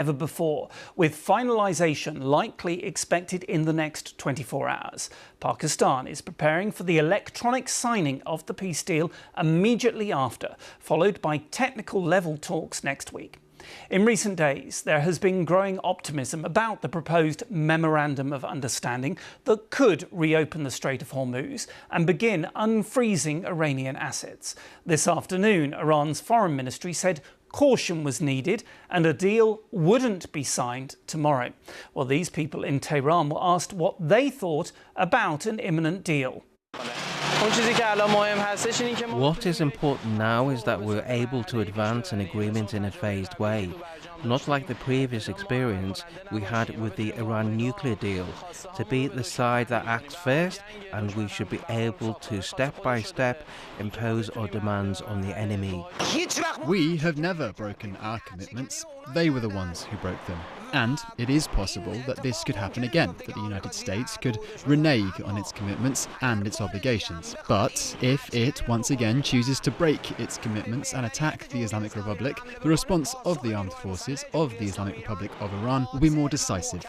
ever before, with finalisation likely expected in the next 24 hours. Pakistan is preparing for the electronic signing of the peace deal immediately after, followed by technical level talks next week. In recent days, there has been growing optimism about the proposed Memorandum of Understanding that could reopen the Strait of Hormuz and begin unfreezing Iranian assets. This afternoon, Iran's foreign ministry said caution was needed and a deal wouldn't be signed tomorrow. Well, these people in Tehran were asked what they thought about an imminent deal. What is important now is that we're able to advance an agreement in a phased way, not like the previous experience we had with the Iran nuclear deal, to be the side that acts first, and we should be able to step by step impose our demands on the enemy. We have never broken our commitments. They were the ones who broke them. And it is possible that this could happen again, that the United States could renege on its commitments and its obligations. But if it once again chooses to break its commitments and attack the Islamic Republic, the response of the armed forces of the Islamic Republic of Iran will be more decisive.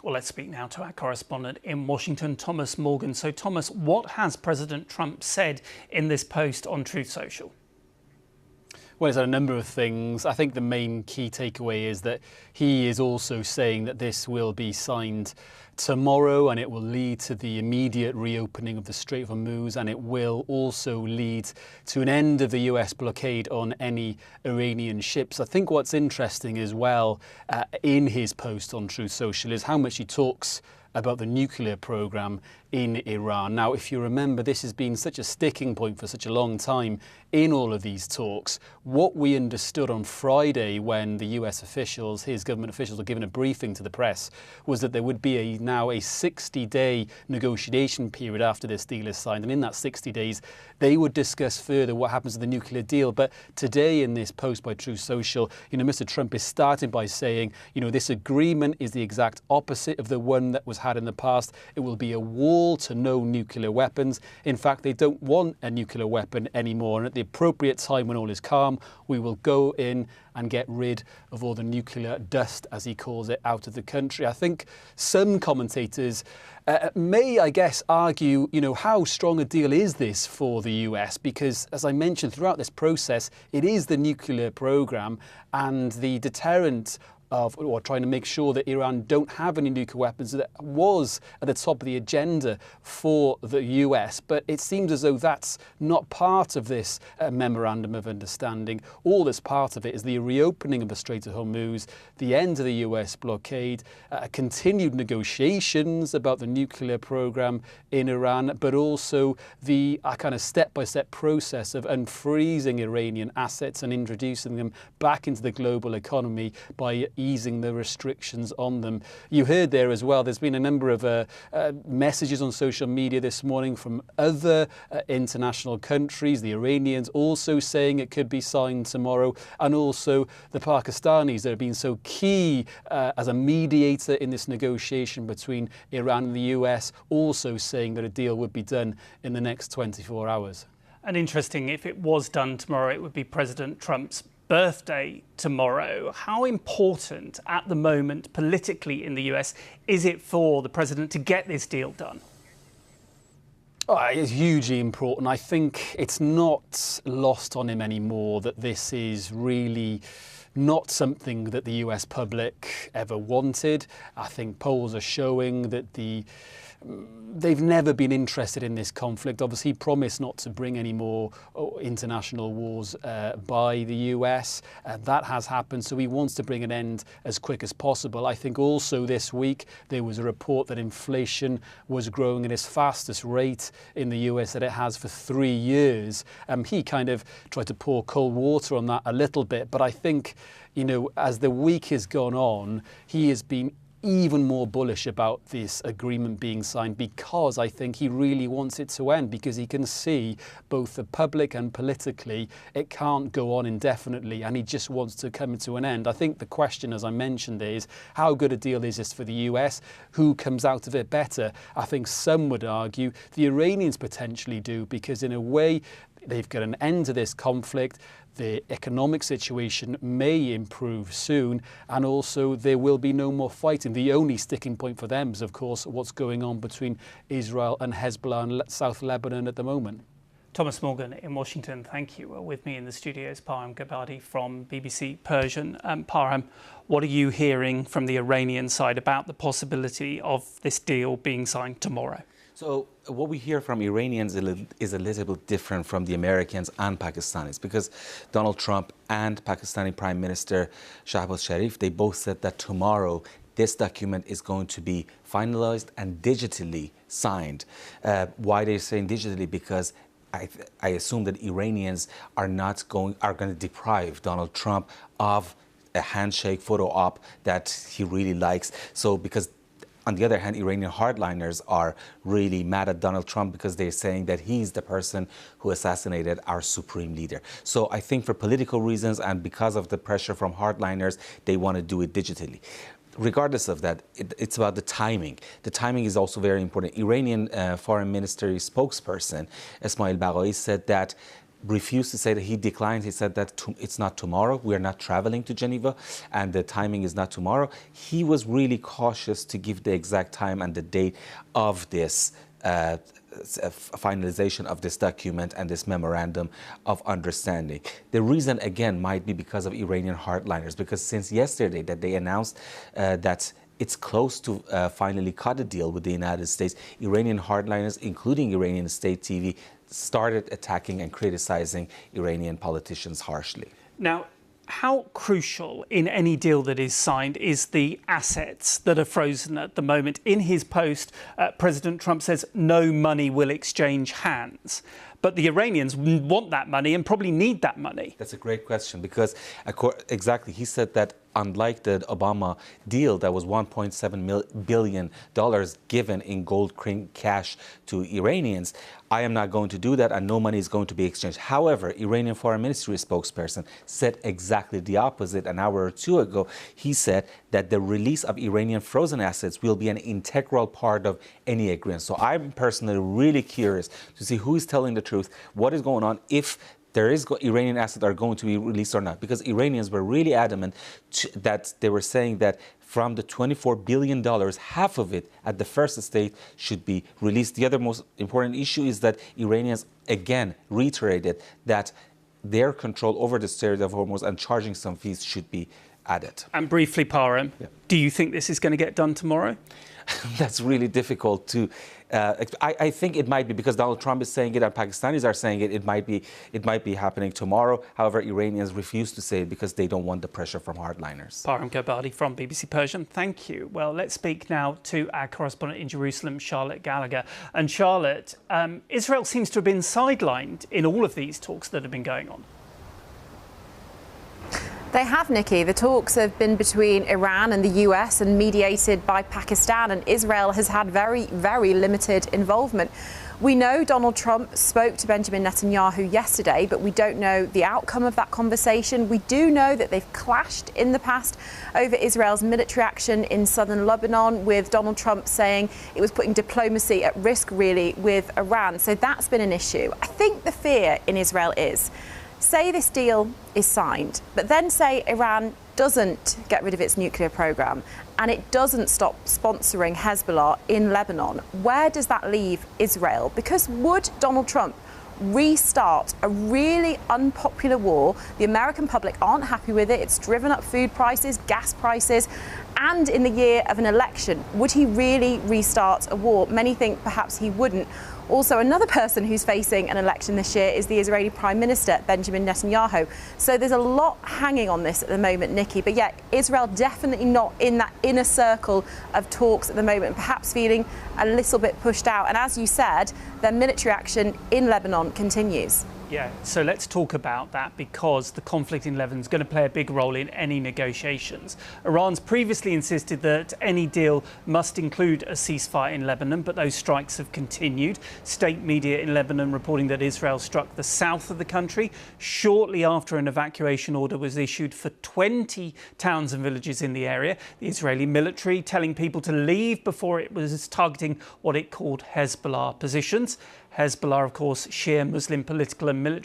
Well, let's speak now to our correspondent in Washington, Thomas Morgan. So, Thomas, what has President Trump said in this post on Truth Social? Well, it's a number of things. I think the main key takeaway is that he is also saying that this will be signed tomorrow and it will lead to the immediate reopening of the Strait of Hormuz, and it will also lead to an end of the US blockade on any Iranian ships. I think what's interesting as well in his post on Truth Social is how much he talks about the nuclear program in Iran. Now, if you remember, this has been such a sticking point for such a long time in all of these talks. What we understood on Friday when the US officials, his government officials, were given a briefing to the press, was that there would be now a 60-day negotiation period after this deal is signed. And in that 60 days, they would discuss further what happens to the nuclear deal. But today in this post by Truth Social, Mr. Trump is starting by saying, this agreement is the exact opposite of the one that was had in the past. It will be a wall to no nuclear weapons. In fact, they don't want a nuclear weapon anymore. And at the appropriate time, when all is calm, we will go in and get rid of all the nuclear dust, as he calls it, out of the country. I think some commentators may, I guess, argue, how strong a deal is this for the US? Because, as I mentioned, throughout this process, it is the nuclear program and the deterrent or trying to make sure that Iran don't have any nuclear weapons that was at the top of the agenda for the US. But it seems as though that's not part of this Memorandum of Understanding. All that's part of it is the reopening of the Strait of Hormuz, the end of the US blockade, continued negotiations about the nuclear program in Iran, but also the kind of step-by-step process of unfreezing Iranian assets and introducing them back into the global economy by easing the restrictions on them. You heard there as well, there's been a number of messages on social media this morning from other international countries, the Iranians also saying it could be signed tomorrow, and also the Pakistanis that have been so key as a mediator in this negotiation between Iran and the US, also saying that a deal would be done in the next 24 hours. And interesting, if it was done tomorrow, it would be President Trump's birthday tomorrow. How important at the moment politically in the US is it for the president to get this deal done? It's hugely important. I think it's not lost on him anymore that this is really not something that the US public ever wanted. I think polls are showing that they've never been interested in this conflict. Obviously, he promised not to bring any more international wars by the US. That has happened, so he wants to bring an end as quick as possible. I think also this week there was a report that inflation was growing at its fastest rate in the US that it has for 3 years. He kind of tried to pour cold water on that a little bit, but I think, as the week has gone on, he has been even more bullish about this agreement being signed, because I think he really wants it to end, because he can see both the public and politically it can't go on indefinitely, and he just wants to come to an end. I think the question, as I mentioned, is how good a deal is this for the US? Who comes out of it better? I think some would argue the Iranians potentially do, because in a way they've got an end to this conflict. The economic situation may improve soon, and also there will be no more fighting. The only sticking point for them is, of course, what's going on between Israel and Hezbollah in South Lebanon at the moment. Thomas Morgan in Washington, thank you. With me in the studio is Parham Gabadi from BBC Persian. Parham, what are you hearing from the Iranian side about the possibility of this deal being signed tomorrow? So what we hear from Iranians is a little bit different from the Americans and Pakistanis, because Donald Trump and Pakistani Prime Minister Shahbaz Sharif, they both said that tomorrow this document is going to be finalized and digitally signed. Why they're saying digitally? Because I assume that Iranians are going to deprive Donald Trump of a handshake photo op that he really likes. So because on the other hand, Iranian hardliners are really mad at Donald Trump because they're saying that he's the person who assassinated our supreme leader. So I think for political reasons and because of the pressure from hardliners, they want to do it digitally. Regardless of that, it's about the timing. The timing is also very important. Iranian foreign ministry spokesperson Esmail Baghai said that, refused to say that he declined. He said that it's not tomorrow. We are not traveling to Geneva, and the timing is not tomorrow. He was really cautious to give the exact time and the date of this finalization of this document and this memorandum of understanding. The reason, again, might be because of Iranian hardliners, because since yesterday that they announced that it's close to finally cut a deal with the United States, Iranian hardliners, including Iranian state TV, started attacking and criticizing Iranian politicians harshly. Now, how crucial in any deal that is signed is the assets that are frozen at the moment? In his post, President Trump says no money will exchange hands. But the Iranians want that money and probably need that money. That's a great question, because exactly, he said that unlike the Obama deal that was $1.7 billion given in gold cash to Iranians, I am not going to do that and no money is going to be exchanged. However, Iranian Foreign Ministry spokesperson said exactly the opposite an hour or two ago. He said that the release of Iranian frozen assets will be an integral part of any agreement. So I'm personally really curious to see who is telling the truth, what is going on, if there is Iranian assets are going to be released or not, because Iranians were really adamant that they were saying that from the $24 billion, half of it at the first stage should be released. The other most important issue is that Iranians again reiterated that their control over the Strait of Hormuz and charging some fees should be added. And briefly, Parham, do you think this is going to get done tomorrow? That's really difficult to. I think it might be, because Donald Trump is saying it and Pakistanis are saying it. It might be happening tomorrow. However, Iranians refuse to say it because they don't want the pressure from hardliners. Parham Gabadi from BBC Persian, thank you. Well, let's speak now to our correspondent in Jerusalem, Charlotte Gallagher. And Charlotte, Israel seems to have been sidelined in all of these talks that have been going on. They have, Nikki. The talks have been between Iran and the US and mediated by Pakistan, and Israel has had very, very limited involvement. We know Donald Trump spoke to Benjamin Netanyahu yesterday, but we don't know the outcome of that conversation. We do know that they've clashed in the past over Israel's military action in southern Lebanon, with Donald Trump saying it was putting diplomacy at risk, really, with Iran. So that's been an issue. I think the fear in Israel is, say this deal is signed, but then say Iran doesn't get rid of its nuclear program and it doesn't stop sponsoring Hezbollah in Lebanon. Where does that leave Israel? Because would Donald Trump restart a really unpopular war? The American public aren't happy with it. It's driven up food prices, gas prices, and in the year of an election, would he really restart a war? Many think perhaps he wouldn't. Also, another person who's facing an election this year is the Israeli Prime Minister, Benjamin Netanyahu. So there's a lot hanging on this at the moment, Nikki. But yet, Israel definitely not in that inner circle of talks at the moment, perhaps feeling a little bit pushed out. And as you said, their military action in Lebanon continues. Yeah, so let's talk about that, because the conflict in Lebanon is going to play a big role in any negotiations. Iran's previously insisted that any deal must include a ceasefire in Lebanon, but those strikes have continued. State media in Lebanon reporting that Israel struck the south of the country shortly after an evacuation order was issued for 20 towns and villages in the area. The Israeli military telling people to leave before it was targeting what it called Hezbollah positions. Hezbollah, of course, Shia Muslim political and military